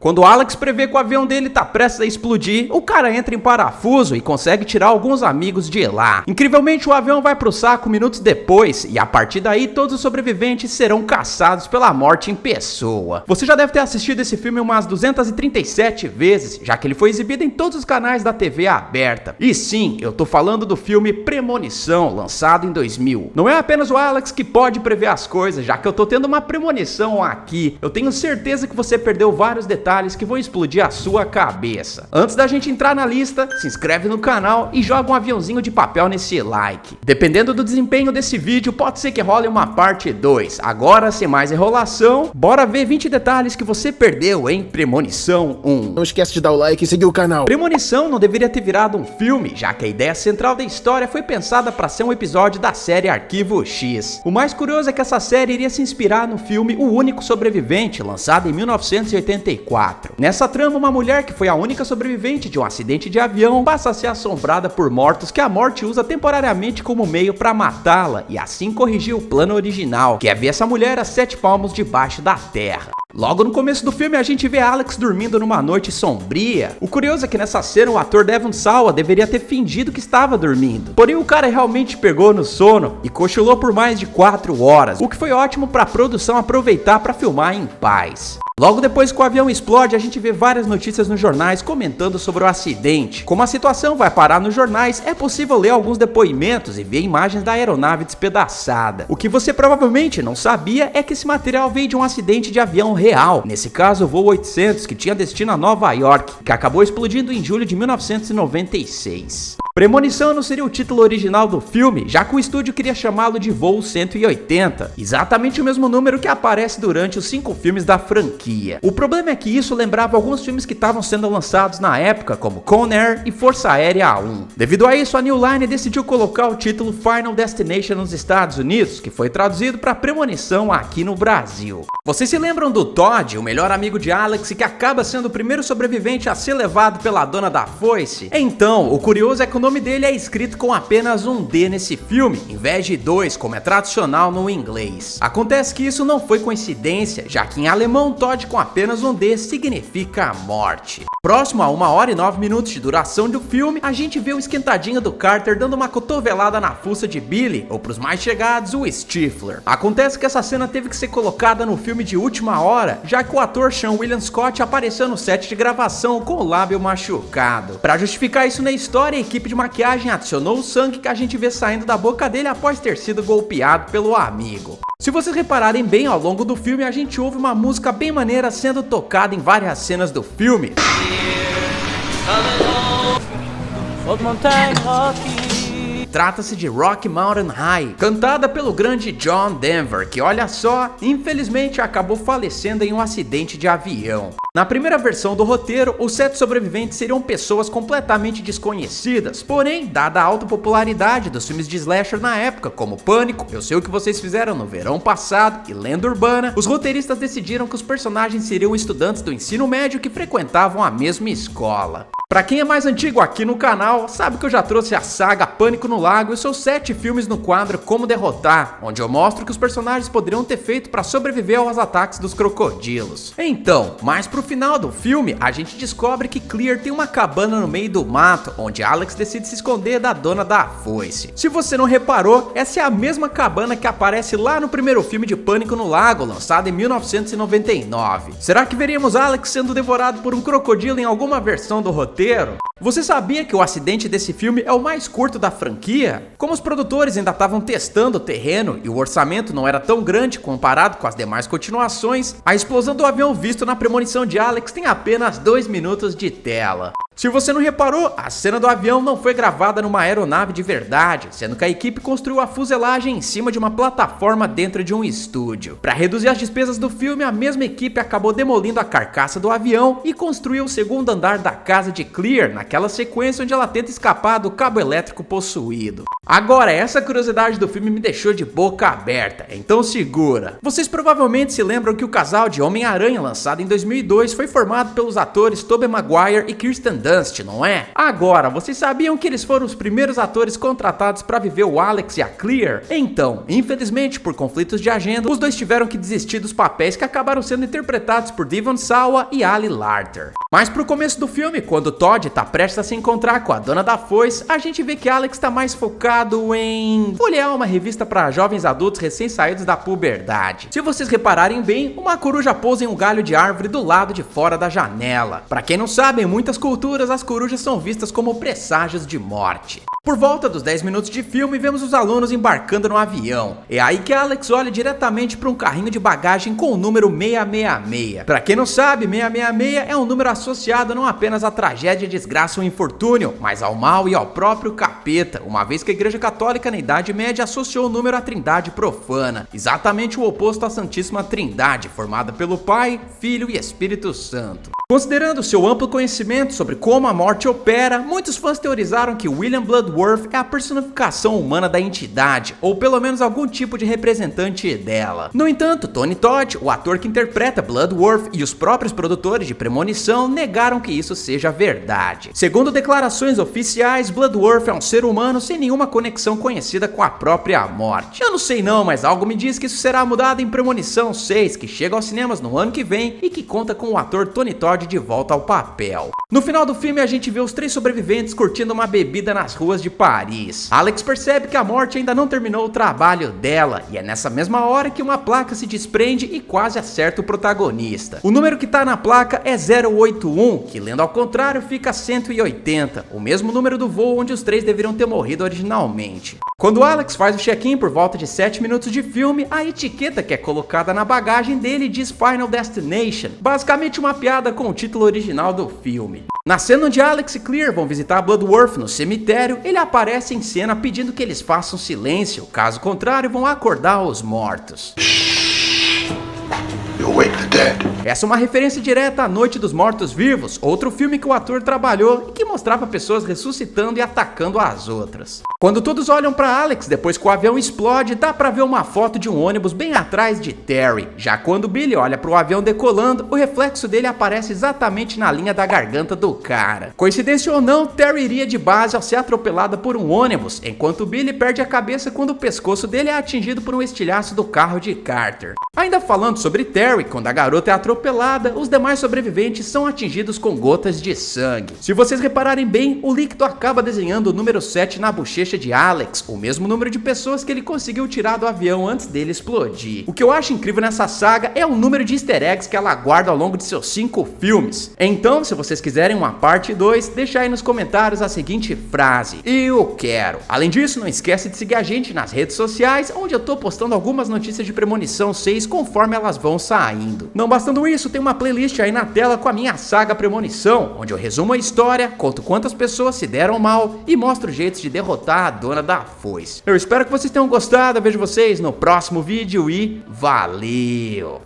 Quando Alex prevê que o avião dele tá prestes a explodir, o cara entra em parafuso e consegue tirar alguns amigos de lá. Incrivelmente, o avião vai pro saco minutos depois, e a partir daí todos os sobreviventes serão caçados pela morte em pessoa. Você já deve ter assistido esse filme umas 237 vezes, já que ele foi exibido em todos os canais da TV aberta. E sim, eu tô falando do filme Premonição, lançado em 2000. Não é apenas o Alex que pode prever as coisas, já que eu tô tendo uma premonição aqui. Eu tenho certeza que você perdeu vários detalhes que vão explodir a sua cabeça. Antes da gente entrar na lista, se inscreve no canal e joga um aviãozinho de papel nesse like. Dependendo do desempenho desse vídeo, pode ser que role uma parte 2. Agora, sem mais enrolação, bora ver 20 detalhes que você perdeu em Premonição 1. Não esquece de dar o like e seguir o canal. Premonição não deveria ter virado um filme, já que a ideia central da história foi pensada para ser um episódio da série Arquivo X. O mais curioso é que essa série iria se inspirar no filme O Único Sobrevivente, lançado em 1984. Nessa trama, uma mulher que foi a única sobrevivente de um acidente de avião passa a ser assombrada por mortos que a morte usa temporariamente como meio para matá-la e assim corrigir o plano original, que é ver essa mulher a 7 palmos debaixo da terra. Logo no começo do filme a gente vê Alex dormindo numa noite sombria. O curioso é que nessa cena o ator Devon Sawa deveria ter fingido que estava dormindo. Porém o cara realmente pegou no sono e cochilou por mais de 4 horas, o que foi ótimo para a produção aproveitar para filmar em paz. Logo depois que o avião explode, a gente vê várias notícias nos jornais comentando sobre o acidente. Como a situação vai parar nos jornais, é possível ler alguns depoimentos e ver imagens da aeronave despedaçada. O que você provavelmente não sabia é que esse material veio de um acidente de avião real, nesse caso o voo 800, que tinha destino a Nova York, que acabou explodindo em julho de 1996. Premonição não seria o título original do filme, já que o estúdio queria chamá-lo de Voo 180, exatamente o mesmo número que aparece durante os 5 filmes da franquia. O problema é que isso lembrava alguns filmes que estavam sendo lançados na época, como Con Air e Força Aérea 1. Devido a isso, a New Line decidiu colocar o título Final Destination nos Estados Unidos, que foi traduzido para Premonição aqui no Brasil. Vocês se lembram do Todd, o melhor amigo de Alex, que acaba sendo o primeiro sobrevivente a ser levado pela dona da foice? Então, o curioso é que o nome dele é escrito com apenas um D nesse filme, em vez de 2, como é tradicional no inglês. Acontece que isso não foi coincidência, já que em alemão Todd com apenas um D significa morte. Próximo a 1 hora e 9 minutos de duração do filme, a gente vê o esquentadinho do Carter dando uma cotovelada na fuça de Billy, ou pros mais chegados, o Stifler. Acontece que essa cena teve que ser colocada no filme de última hora, já que o ator Sean William Scott apareceu no set de gravação com o lábio machucado. Para justificar isso na história, a equipe de maquiagem adicionou o sangue que a gente vê saindo da boca dele após ter sido golpeado pelo amigo. Se vocês repararem bem, ao longo do filme a gente ouve uma música bem maneira sendo tocada em várias cenas do filme. Trata-se de Rocky Mountain High, cantada pelo grande John Denver, que olha só, infelizmente acabou falecendo em um acidente de avião. Na primeira versão do roteiro, os 7 sobreviventes seriam pessoas completamente desconhecidas, porém, dada a alta popularidade dos filmes de slasher na época, como Pânico, Eu Sei O Que Vocês Fizeram no Verão Passado e Lenda Urbana, os roteiristas decidiram que os personagens seriam estudantes do ensino médio que frequentavam a mesma escola. Pra quem é mais antigo aqui no canal, sabe que eu já trouxe a saga Pânico no Lago e seus 7 filmes no quadro Como Derrotar, onde eu mostro o que os personagens poderiam ter feito para sobreviver aos ataques dos crocodilos. Então, mais pro final do filme, a gente descobre que Clear tem uma cabana no meio do mato, onde Alex decide se esconder da dona da foice. Se você não reparou, essa é a mesma cabana que aparece lá no primeiro filme de Pânico no Lago, lançado em 1999. Será que veríamos Alex sendo devorado por um crocodilo em alguma versão do roteiro? Você sabia que o acidente desse filme é o mais curto da franquia? Como os produtores ainda estavam testando o terreno e o orçamento não era tão grande comparado com as demais continuações, a explosão do avião visto na Premonição de Alex tem apenas 2 minutos de tela. Se você não reparou, a cena do avião não foi gravada numa aeronave de verdade, sendo que a equipe construiu a fuselagem em cima de uma plataforma dentro de um estúdio. Para reduzir as despesas do filme, a mesma equipe acabou demolindo a carcaça do avião e construiu o segundo andar da casa de Clear, naquela sequência onde ela tenta escapar do cabo elétrico possuído. Agora, essa curiosidade do filme me deixou de boca aberta, então segura. Vocês provavelmente se lembram que o casal de Homem-Aranha, lançado em 2002, foi formado pelos atores Tobey Maguire e Kirsten Dunst. Dust, não é? Agora, vocês sabiam que eles foram os primeiros atores contratados para viver o Alex e a Clear? Então, infelizmente, por conflitos de agenda, os dois tiveram que desistir dos papéis que acabaram sendo interpretados por Devon Sawa e Ali Larter. Mas pro começo do filme, quando Todd tá prestes a se encontrar com a dona da foice, a gente vê que Alex tá mais focado em folhear uma revista para jovens adultos recém-saídos da puberdade. Se vocês repararem bem, uma coruja pousa em um galho de árvore do lado de fora da janela. Pra quem não sabe, em muitas culturas as corujas são vistas como presságios de morte. Por volta dos 10 minutos de filme, vemos os alunos embarcando no avião. É aí que Alex olha diretamente para um carrinho de bagagem com o número 666. Pra quem não sabe, 666 é um número associado não apenas à tragédia, desgraça ou infortúnio, mas ao mal e ao próprio capeta, uma vez que a Igreja Católica na Idade Média associou o número à Trindade profana, exatamente o oposto à Santíssima Trindade, formada pelo Pai, Filho e Espírito Santo. Considerando seu amplo conhecimento sobre como a morte opera, muitos fãs teorizaram que William Bloodworth é a personificação humana da entidade, ou pelo menos algum tipo de representante dela. No entanto, Tony Todd, o ator que interpreta Bloodworth, e os próprios produtores de Premonição negaram que isso seja verdade. Segundo declarações oficiais, Bloodworth é um ser humano sem nenhuma conexão conhecida com a própria morte. Eu não sei não, mas algo me diz que isso será mudado em Premonição 6, que chega aos cinemas no ano que vem e que conta com o ator Tony Todd de volta ao papel. No final do filme, a gente vê os 3 sobreviventes curtindo uma bebida nas ruas de Paris. Alex percebe que a morte ainda não terminou o trabalho dela, e é nessa mesma hora que uma placa se desprende e quase acerta o protagonista. O número que tá na placa é 081, que lendo ao contrário fica 180, o mesmo número do voo onde os 3 deveriam ter morrido originalmente. Quando Alex faz o check-in por volta de 7 minutos de filme, a etiqueta que é colocada na bagagem dele diz Final Destination, basicamente uma piada com o título original do filme. Na cena onde Alex e Clear vão visitar Bloodworth no cemitério, ele aparece em cena pedindo que eles façam silêncio, caso contrário vão acordar os mortos. Essa é uma referência direta à Noite dos Mortos-Vivos, outro filme que o ator trabalhou e que mostrava pessoas ressuscitando e atacando as outras. Quando todos olham para Alex depois que o avião explode, dá pra ver uma foto de um ônibus bem atrás de Terry. Já quando Billy olha pro avião decolando, o reflexo dele aparece exatamente na linha da garganta do cara. Coincidência ou não, Terry iria de base ao ser atropelada por um ônibus, enquanto Billy perde a cabeça quando o pescoço dele é atingido por um estilhaço do carro de Carter. Ainda falando sobre Terry, quando a garota é atropelada, os demais sobreviventes são atingidos com gotas de sangue. Se vocês repararem bem, o líquido acaba desenhando o número 7 na bochecha de Alex, o mesmo número de pessoas que ele conseguiu tirar do avião antes dele explodir. O que eu acho incrível nessa saga é o número de easter eggs que ela guarda ao longo de seus 5 filmes. Então, se vocês quiserem uma parte 2, deixa aí nos comentários a seguinte frase: eu quero. Além disso, não esquece de seguir a gente nas redes sociais, onde eu tô postando algumas notícias de Premonição 6 conforme elas vão saindo. Não bastando isso, tem uma playlist aí na tela com a minha saga Premonição, onde eu resumo a história, conto quantas pessoas se deram mal e mostro jeitos de derrotar a dona da foice. Eu espero que vocês tenham gostado, eu vejo vocês no próximo vídeo e valeu!